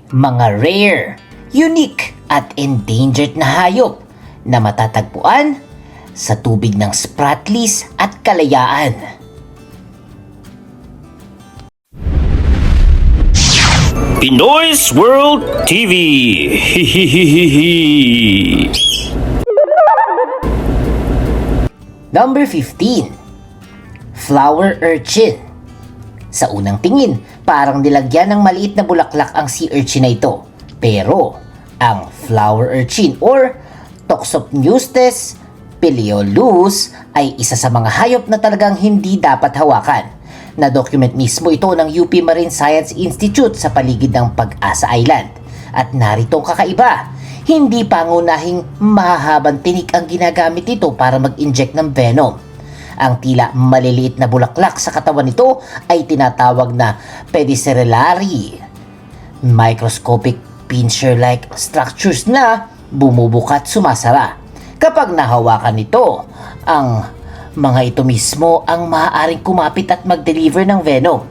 Mga rare, unique at endangered na hayop na matatagpuan sa tubig ng Spratlys at Kalayaan. Pinoy's World TV. Number 15. Flower urchin. Sa unang tingin, parang nilagyan ng maliit na bulaklak ang sea urchin na ito. Pero, ang flower urchin or Toxopneustes pileolus ay isa sa mga hayop na talagang hindi dapat hawakan. Na-document mismo ito ng UP Marine Science Institute sa paligid ng Pag-asa Island. At naritong kakaiba, hindi pangunahing mahahabang tinik ang ginagamit nito para mag-inject ng venom. Ang tila maliliit na bulaklak sa katawan nito ay tinatawag na pedicellary, microscopic pincer-like structures na bumubuka at sumasara. Kapag nahawakan nito, ang mga ito mismo ang maaaring kumapit at mag-deliver ng venom.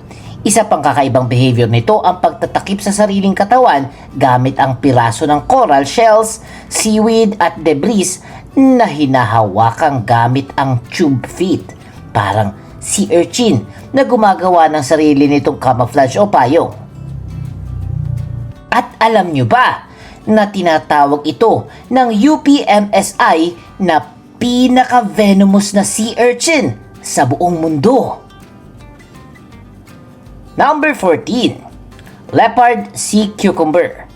Isa pang kakaibang behavior nito ang pagtatakip sa sariling katawan gamit ang piraso ng coral shells, seaweed at debris na hinahawakang gamit ang tube feet. Parang sea urchin na gumagawa ng sarili nitong camouflage o payong. At alam nyo ba na tinatawag ito ng UPMSI na pinaka-venomous na sea urchin sa buong mundo? Number 14. Leopard sea cucumber.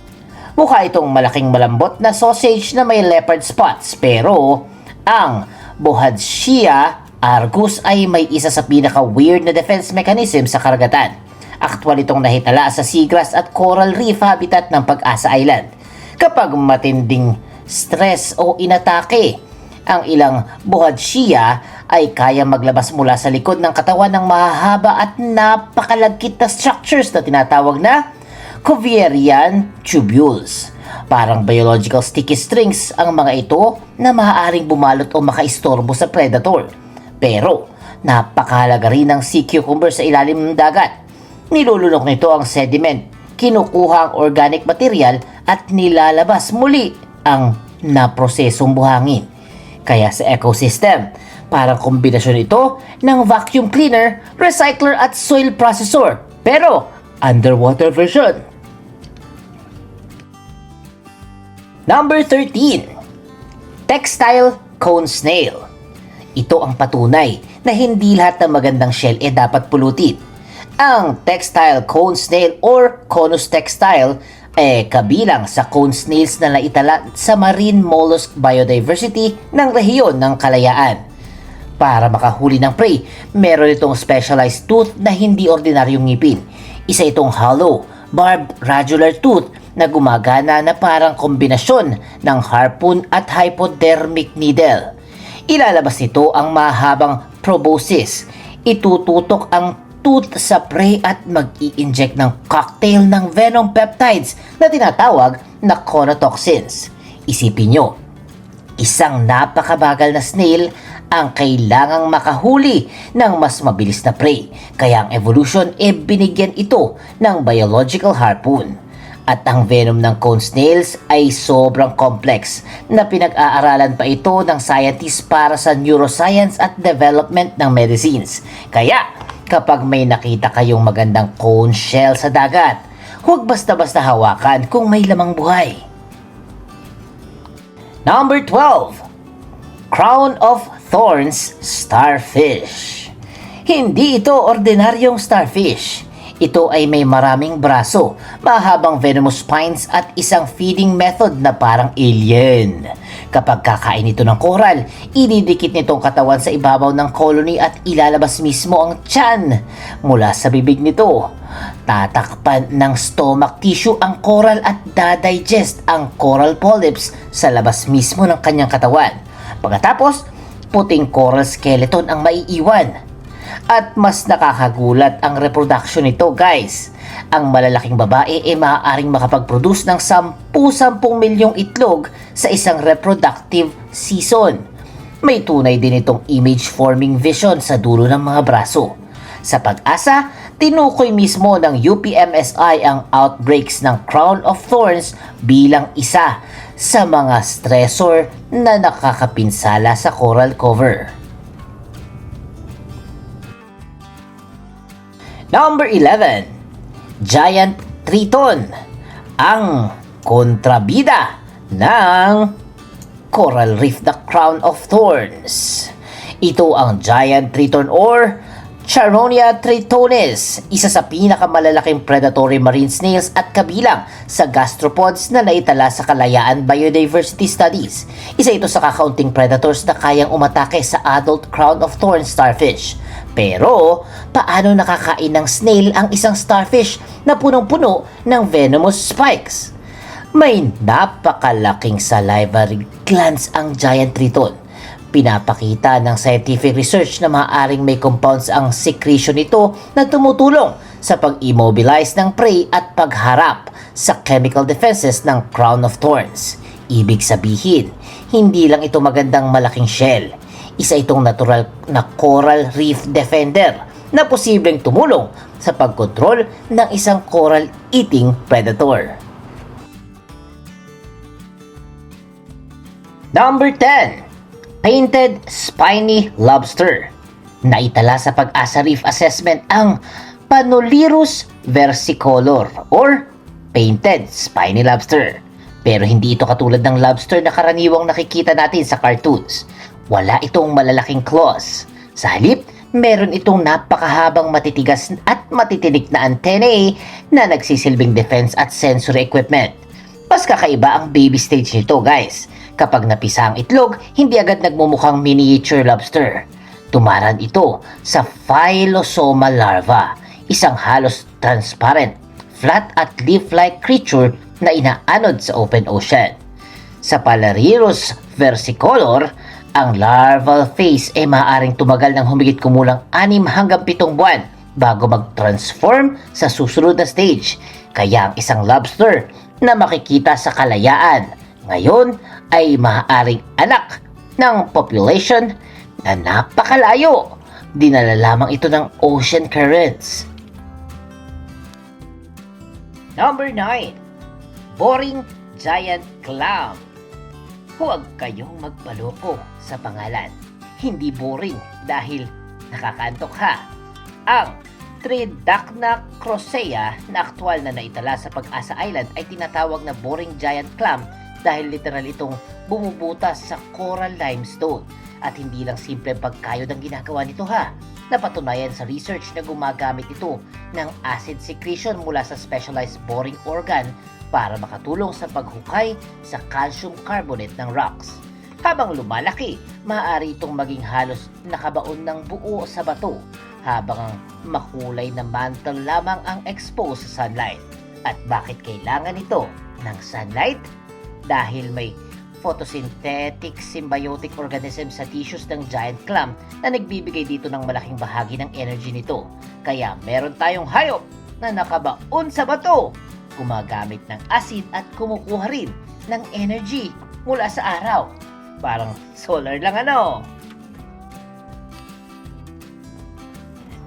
Mukha itong malaking malambot na sausage na may leopard spots, pero ang Bohardsia argus ay may isa sa pinaka-weird na defense mechanism sa karagatan. Aktwal itong nahitala sa seagrass at coral reef habitat ng Pag-asa Island. Kapag matinding stress o inatake, ang ilang Bohardsia ay kaya maglabas mula sa likod ng katawan ng mahahaba at napakalagkit na structures na tinatawag na Cuvierian tubules. Parang biological sticky strings ang mga ito na maaaring bumalot o makaistorbo sa predator. Pero napakahalaga rin ng sea cucumber sa ilalim ng dagat. Nilulunok nito ang sediment, kinukuha ang organic material at nilalabas muli ang naprosesong buhangin. Kaya sa ecosystem, parang kombinasyon ito ng vacuum cleaner, recycler at soil processor, pero underwater version. Number 13. Textile cone snail. Ito ang patunay na hindi lahat ng magandang shell dapat pulutin. Ang textile cone snail or Conus textile kabilang sa cone snails na naitala sa marine mollusk biodiversity ng rehiyon ng Kalayaan. Para makahuli ng prey, meron itong specialized tooth na hindi ordinaryong ngipin. Isa itong hollow, barbed radular tooth na gumagana na parang kombinasyon ng harpoon at hypodermic needle. Ilalabas nito ang mahabang proboscis. Itututok ang tooth sa prey at mag-i-inject ng cocktail ng venom peptides na tinatawag na conotoxins. Isipin nyo, isang napakabagal na snail ang kailangang makahuli ng mas mabilis na prey. Kaya ang evolution binigyan ito ng biological harpoon. At ang venom ng cone snails ay sobrang complex na pinag-aaralan pa ito ng scientists para sa neuroscience at development ng medicines. Kaya kapag may nakita kayong magandang cone shell sa dagat, huwag basta-basta hawakan kung may lamang buhay. Number 12. Crown of Thorns Starfish. Hindi ito ordinaryong starfish. Ito ay may maraming braso, mahabang venomous spines at isang feeding method na parang alien. Kapag kakain ito ng coral, ididikit nitong katawan sa ibabaw ng colony at ilalabas mismo ang tiyan mula sa bibig nito. Tatakpan ng stomach tissue ang coral at dadigest ang coral polyps sa labas mismo ng kanyang katawan. Pagkatapos, puting coral skeleton ang maiiwan. At mas nakakagulat ang reproduction nito, guys. Ang malalaking babae maaaring makapag-produce ng 10 milyong itlog sa isang reproductive season. May tunay din itong image-forming vision sa dulo ng mga braso. Sa Pag-asa, tinukoy mismo ng UPMSI ang outbreaks ng Crown of Thorns bilang isa sa mga stressor na nakakapinsala sa coral cover. Number 11, Giant Triton, ang kontrabida ng Coral Reef, the Crown of Thorns. Ito ang Giant Triton or Charonia tritonis, isa sa pinakamalalaking predatory marine snails at kabilang sa gastropods na naitala sa Kalayaan Biodiversity Studies. Isa ito sa kakaunting predators na kayang umatake sa adult crown of thorns starfish. Pero, paano nakakain ng snail ang isang starfish na punong-puno ng venomous spikes? May napakalaking salivary glands ang giant triton. Pinapakita ng scientific research na maaaring may compounds ang secretion nito na tumutulong sa pag-immobilize ng prey at pagharap sa chemical defenses ng crown of thorns. Ibig sabihin, hindi lang ito magandang malaking shell. Isa itong natural na coral reef defender na posibleng tumulong sa pagkontrol ng isang coral-eating predator. Number 10, Painted Spiny Lobster. Naitala sa Pag-asa Reef Assessment ang Panolirus versicolor or Painted Spiny Lobster. Pero hindi ito katulad ng lobster na karaniwang nakikita natin sa cartoons. Wala itong malalaking claws. Sa halip, meron itong napakahabang matitigas at matitinik na antennae na nagsisilbing defense at sensory equipment. Mas kakaiba ang baby stage nito, guys. Kapag napisa ang itlog, hindi agad nagmumukhang miniature lobster. Tumaran ito sa Phylosoma larva, isang halos transparent, flat at leaf-like creature na inaanod sa open ocean. Sa Panolirus versicolor, ang larval phase ay maaaring tumagal ng humigit kumulang 6 hanggang 7 buwan bago mag-transform sa susunod na stage. Kaya ang isang lobster na makikita sa Kalayaan ngayon ay maaaring anak ng population na napakalayo. Dinala lamang ito ng ocean currents. Number 9, Boring Giant Clam. Huwag kayong magpaloko sa pangalan. Hindi boring dahil nakakaantok ha. Ang Tridacna crocea na aktwal na naitala sa Pag-asa Island ay tinatawag na boring giant clam dahil literal itong bumubutas sa coral limestone. At hindi lang simple pagkayod ang ginagawa nito ha. Napatunayan sa research na gumagamit ito ng acid secretion mula sa specialized boring organ para makatulong sa paghukay sa calcium carbonate ng rocks. Habang lumalaki, maaari itong maging halos nakabaon ng buo sa bato habang ang makulay na mantle lamang ang exposed sa sunlight. At bakit kailangan ito ng sunlight? Dahil may photosynthetic symbiotic organism sa tissues ng giant clam na nagbibigay dito ng malaking bahagi ng energy nito. Kaya meron tayong hayop na nakabaon sa bato, gumagamit ng acid at kumukuha rin ng energy mula sa araw. Parang solar lang ano.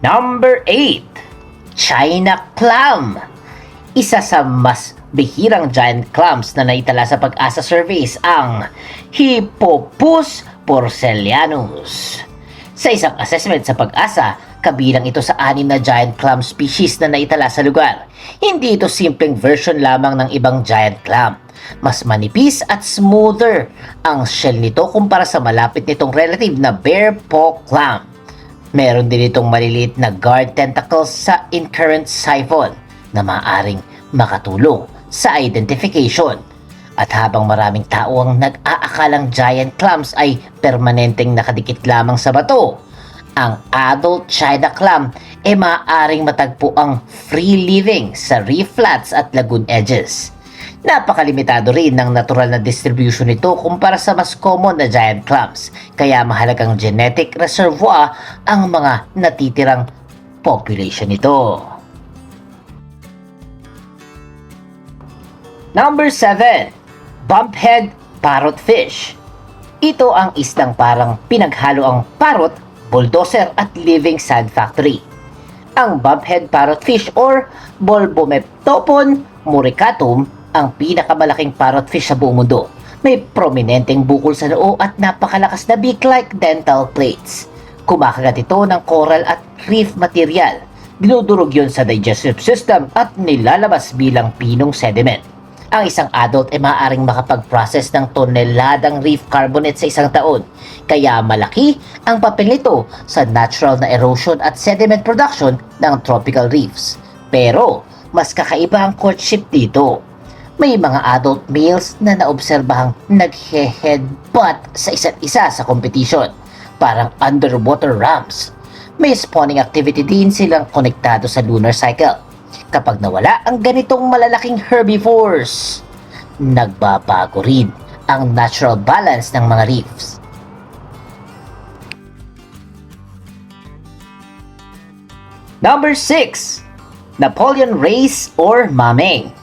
Number 8, China Clam. Isa sa mas bihirang giant clams na naitala sa Pag-asa surveys ang Hippopus porcelianus. Sa isang assessment sa Pag-asa, kabilang ito sa 6 na giant clam species na naitala sa lugar. Hindi ito simpleng version lamang ng ibang giant clam. Mas manipis at smoother ang shell nito kumpara sa malapit nitong relative na bear paw clam. Meron din itong maliliit na guard tentacles sa incurrent siphon na maaaring makatulong sa identification. At habang maraming tao ang nag-aakalang giant clams ay permanenteng nakadikit lamang sa bato, ang adult China clam ay maaaring matagpo ang free living sa reef flats at lagoon edges. Napakalimitado rin ng natural na distribution nito kumpara sa mas common na giant clams, kaya mahalagang genetic reservoir ang mga natitirang population nito. Number 7, Bumphead Parrotfish. Ito ang isdang parang pinaghalo ang parrot, bulldozer at living sand factory. Ang bobhead parrotfish or Bolbomeptopon muricatum ang pinakamalaking parrotfish sa buong mundo. May prominenteng bukol sa noo at napakalakas na beak-like dental plates. Kumakagat ito ng coral at reef material. Dinudurog yun sa digestive system at nilalabas bilang pinong sediment. Ang isang adult ay maaaring makapag-process ng toneladang reef carbonate sa isang taon. Kaya malaki ang papel nito sa natural na erosion at sediment production ng tropical reefs. Pero mas kakaiba ang courtship dito. May mga adult males na naobserbahang naghe-headbutt sa isa't isa sa competition, parang underwater rams. May spawning activity din silang konektado sa lunar cycle. Kapag nawala ang ganitong malalaking herbivores, nagbabago rin ang natural balance ng mga reefs. Number 6. Napoleon race or mameng.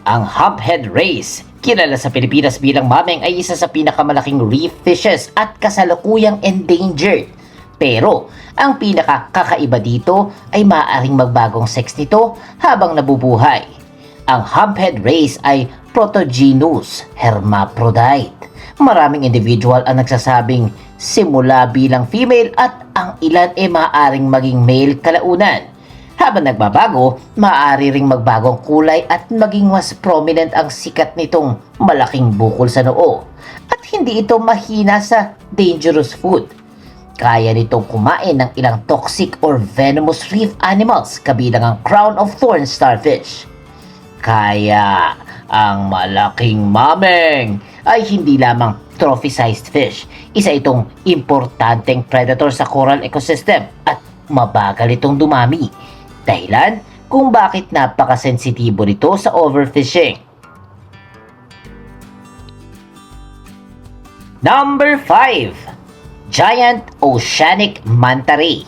Ang humphead race, kilala sa Pilipinas bilang mameng, ay isa sa pinakamalaking reef fishes at kasalukuyang endangered. Pero, ang pinakakakaiba dito ay maaaring magbagong sex nito habang nabubuhay. Ang humphead race ay protogenous hermaphrodite. Maraming individual ang nagsasabing simula bilang female at ang ilan ay maaaring maging male kalaunan. Habang nagbabago, maaari ring magbagong kulay at maging mas prominent ang sikat nitong malaking bukol sa noo. At hindi ito mahina sa dangerous food. Kaya nitong kumain ng ilang toxic or venomous reef animals kabilang ang crown of thorns starfish. Kaya ang malaking mameng ay hindi lamang trophy-sized fish. Isa itong importanteng predator sa coral ecosystem at mabagal itong dumami. Dahilan kung bakit napakasensitibo nito sa overfishing. Number 5. Giant Oceanic Manta Ray.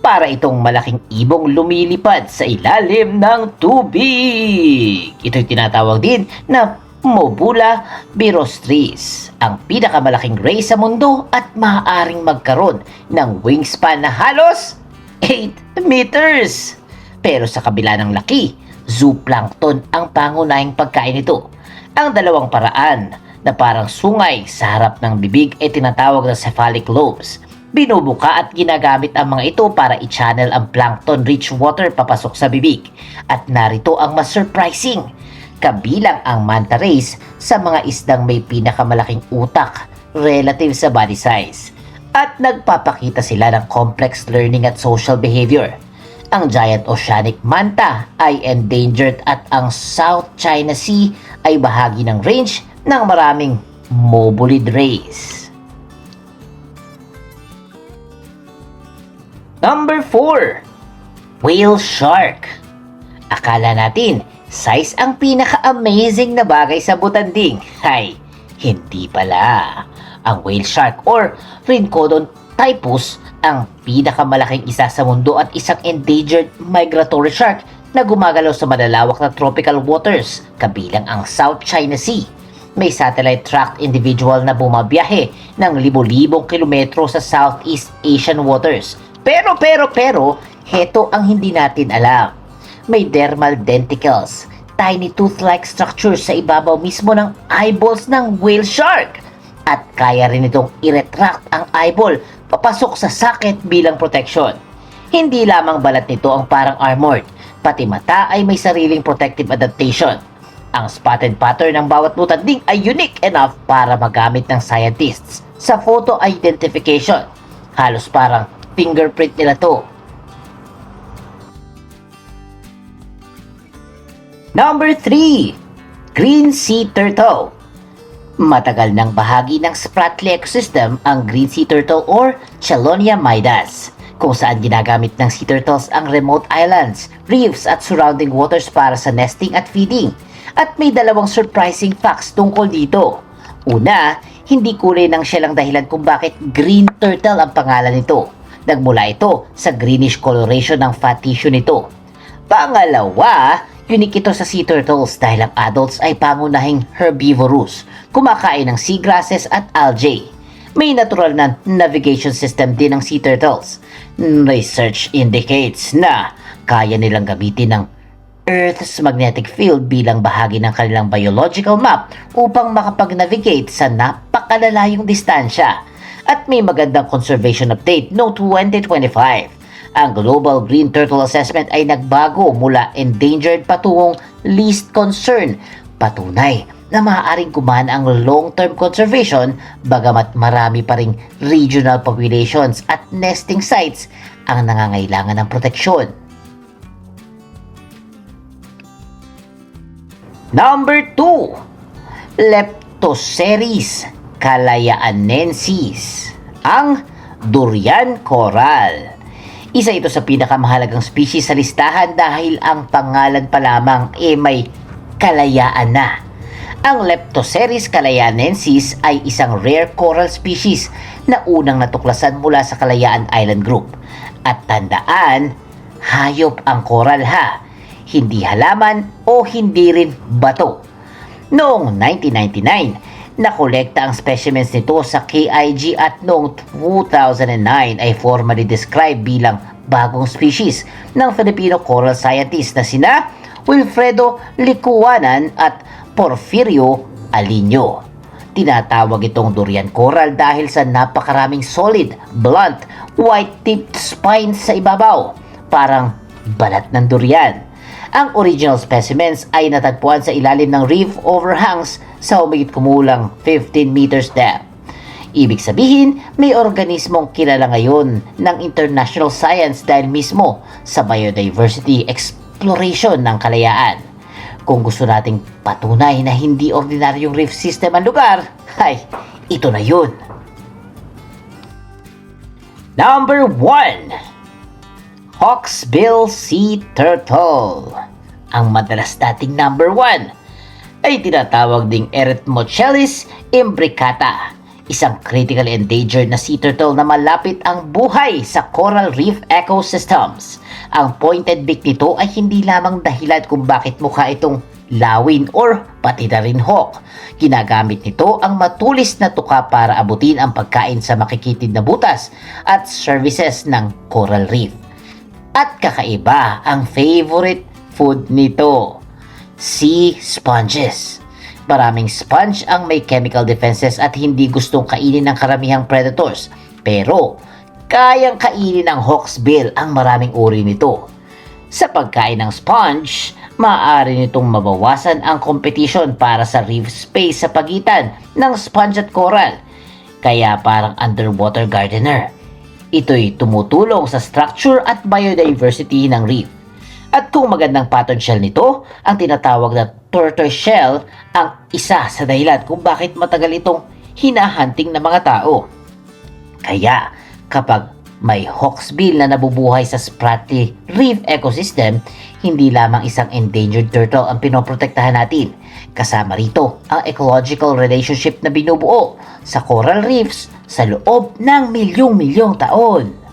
Para itong malaking ibong lumilipad sa ilalim ng tubig. Ito'y tinatawag din na Mobula birostris, ang pinakamalaking ray sa mundo at maaaring magkaroon ng wingspan na halos 8 meters. Pero sa kabila ng laki, zooplankton ang pangunahing pagkain nito. Ang dalawang paraan na parang sungay sa harap ng bibig ay tinatawag na cephalic lobes. Binubuka at ginagamit ang mga ito para i-channel ang plankton-rich water papasok sa bibig. At narito ang mas surprising. Kabilang ang manta rays sa mga isdang may pinakamalaking utak relative sa body size. At nagpapakita sila ng complex learning at social behavior. Ang giant oceanic manta ay endangered at ang South China Sea ay bahagi ng range ng maraming mobulid rays. Number 4. Whale shark. Akala natin, size ang pinaka-amazing na bagay sa butanding. Hay, hindi pala. Ang whale shark or Rhincodon typus ang pinakamalaking isa sa mundo at isang endangered migratory shark na gumagalaw sa malalawak na tropical waters, kabilang ang South China Sea. May satellite tracked individual na bumabiyahe ng libo-libong kilometro sa Southeast Asian waters. Pero, heto ang hindi natin alam. May dermal denticles, tiny tooth-like structures sa ibabaw mismo ng eyeballs ng whale shark. At kaya rin itong i-retract ang eyeball papasok sa socket bilang protection. Hindi lamang balat nito ang parang armored, pati mata ay may sariling protective adaptation. Ang spotted pattern ng bawat butanding ay unique enough para magamit ng scientists sa photo identification. Halos parang fingerprint nila to. Number 3. Green Sea Turtle. Matagal ng bahagi ng Spratly ecosystem ang green sea turtle or Chelonia midas, kung saan ginagamit ng sea turtles ang remote islands, reefs at surrounding waters para sa nesting at feeding. At may dalawang surprising facts tungkol dito. Una, hindi kulay ng shell ang dahilan kung bakit green turtle ang pangalan nito. Nagmula ito sa greenish coloration ng fat tissue nito. Pangalawa, unique ito sa sea turtles dahil ang adults ay pangunahing herbivorous, kumakain ng seagrasses at algae. May natural na navigation system din ng sea turtles. Research indicates na kaya nilang gamitin ng Earth's magnetic field bilang bahagi ng kanilang biological map upang makapag-navigate sa napakalalayong distansya. At may magandang conservation update noong 2025. Ang Global Green Turtle Assessment ay nagbago mula endangered patungong least concern. Patunay na maaaring gumana ang long-term conservation bagamat marami pa ring regional populations at nesting sites ang nangangailangan ng proteksyon. Number 2, Leptoceris calayanensis, ang durian coral. Isa ito sa pinakamahalagang species sa listahan dahil ang pangalan pa lamang may kalayaan na. Ang Leptoceris calayanensis ay isang rare coral species na unang natuklasan mula sa Kalayaan Island Group. At tandaan, hayop ang coral ha, hindi halaman o hindi rin bato. Noong 1999, nakolekta ang specimens nito sa KIG at noong 2009 ay formally described bilang bagong species ng Filipino coral scientist na sina Wilfredo Licuanan at Porfirio Alinio. Tinatawag itong durian coral dahil sa napakaraming solid, blunt, white-tipped spines sa ibabaw, parang balat ng durian. Ang original specimens ay natagpuan sa ilalim ng reef overhangs sa humigit kumulang 15 meters depth. Ibig sabihin, may organismong kilala ngayon ng international science dahil mismo sa biodiversity exploration ng Kalayaan. Kung gusto nating patunay na hindi ordinaryong reef system ang lugar, ay ito na yun. Number 1, Hawksbill Sea Turtle. Ang madalas dating number 1 ay tinatawag ding Erythrochelis imbricata, isang critically endangered na sea turtle na malapit ang buhay sa coral reef ecosystems. Ang pointed beak nito ay hindi lamang dahilan kung bakit mukha itong lawin or pati na rin hawk. Ginagamit nito ang matulis na tuka para abutin ang pagkain sa makikitid na butas at services ng coral reef. At kakaiba ang favorite food nito, sea sponges. Maraming sponge ang may chemical defenses at hindi gustong kainin ng karamihang predators. Pero kayang kainin ng hawksbill ang maraming uri nito. Sa pagkain ng sponge, maaari nitong mabawasan ang competition para sa reef space sa pagitan ng sponge at coral. Kaya parang underwater gardener. Ito'y tumutulong sa structure at biodiversity ng reef. At kung magandang pattern shell nito, ang tinatawag na tortoise shell ang isa sa dahilan kung bakit matagal itong hinahunting ng mga tao. Kaya kapag may hawksbill na nabubuhay sa Spratly Reef ecosystem, hindi lamang isang endangered turtle ang pinoprotektahan natin. Kasama rito ang ecological relationship na binubuo sa coral reefs sa loob ng milyong-milyong taon.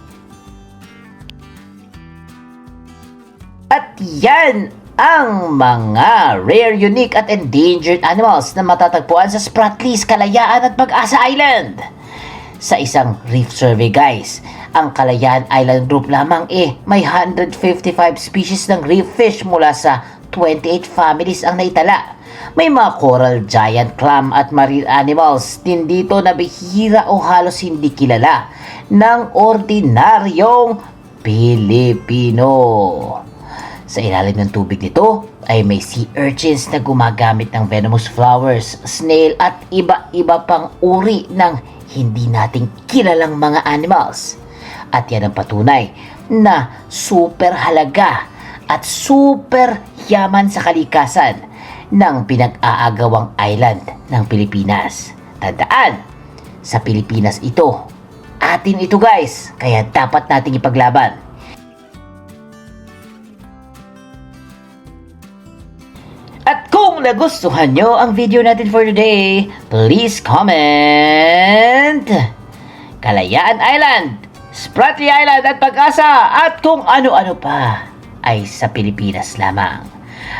At yan ang mga rare, unique at endangered animals na matatagpuan sa Spratlys, Kalayaan at Pag-asa Island. Sa isang reef survey guys, ang Kalayaan Island Group lamang may 155 species ng reef fish mula sa 28 families ang naitala. May mga coral giant clam at marine animals din dito na bihira o halos hindi kilala ng ordinaryong Pilipino. Sa ilalim ng tubig nito ay may sea urchins na gumagamit ng venomous flowers, snail at iba-iba pang uri ng hindi nating kilalang mga animals. At yan ang patunay na super halaga at super yaman sa kalikasan ng pinag-aagawang island ng Pilipinas. Tandaan, sa Pilipinas ito. Atin ito guys, kaya dapat nating ipaglaban. At kung nagustuhan nyo ang video natin for today, please comment Kalayaan Island, Spratly Island at Pag-asa at kung ano-ano pa ay sa Pilipinas lamang.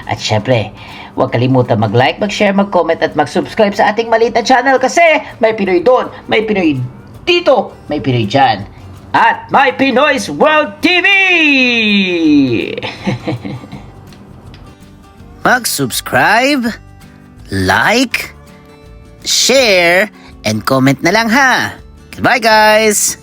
At syempre, Huwag kalimutan mag-like, mag-share, mag-comment at mag-subscribe sa ating maliit na channel kasi may Pinoy doon, may Pinoy dito, may Pinoy dyan. At may Pinoy's World TV! Mag-subscribe, like, share, and comment na lang ha. Goodbye guys!